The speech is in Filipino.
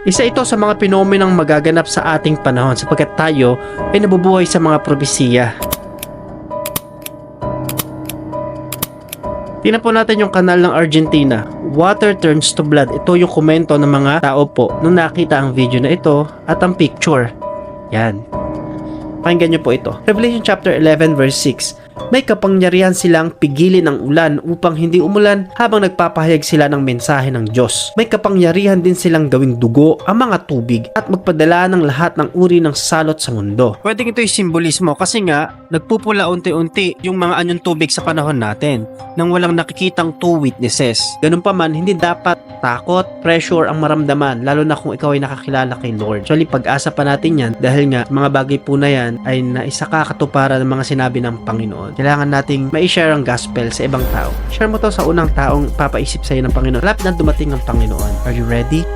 Isa ito sa mga penomenang magaganap sa ating panahon sapagkat tayo ay nabubuhay sa mga propesiya. Tingnan po natin yung kanal ng Argentina. Water turns to blood. Ito yung komento ng mga tao po nung nakita ang video na ito at ang picture. Yan. Pakinggan nyo po ito. Revelation chapter 11 verse 6. May kapangyarihan silang pigilin ang ulan upang hindi umulan habang nagpapahayag sila ng mensahe ng Diyos. May kapangyarihan din silang gawing dugo ang mga tubig at magpadala ng lahat ng uri ng salot sa mundo. Pwedeng ito yung simbolismo kasi nga nagpupula unti-unti yung mga anyong tubig sa panahon natin nang walang nakikitang two witnesses. Ganun pa man, hindi dapat takot, pressure ang maramdaman lalo na kung ikaw ay nakakilala kay Lord. Actually, pag-asa pa natin yan dahil nga mga bagay po na yan ay naisakakatuparan ng mga sinabi ng Panginoon. Kailangan nating ma-share ang gospel sa ibang tao. Share mo to sa unang taong papaisip sa'yo ng Panginoon. Malapit na dumating ang Panginoon. Are you ready?